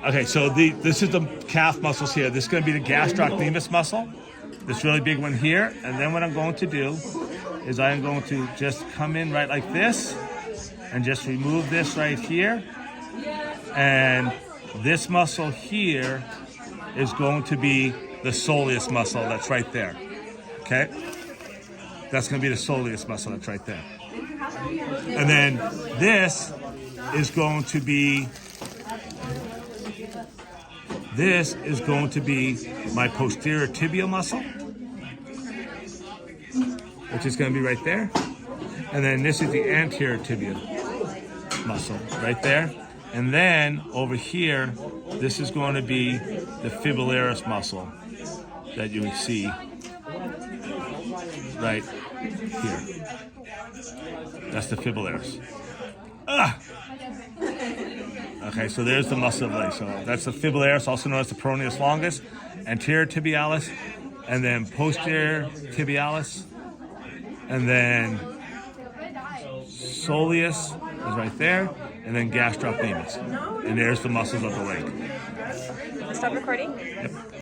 Okay, so this is the calf muscles here. This is going to be the gastrocnemius muscle, this really big one here. And then what I'm going to do is I am going to just come in right like this and just remove this right here. And this muscle here is going to be the soleus muscle that's right there. Okay? That's going to be the soleus muscle that's right there. And then this is going to be my posterior tibial muscle, which is going to be right there. And then this is the anterior tibial muscle right there. And then over here, this is going to be the fibularis muscle that you would see right here. That's the fibularis. Okay, so there's the muscle of the leg. So that's the fibularis, also known as the peroneus longus, anterior tibialis, and then posterior tibialis, and then soleus is right there, and then gastrocnemius. And there's the muscles of the leg. Stop recording? Yep.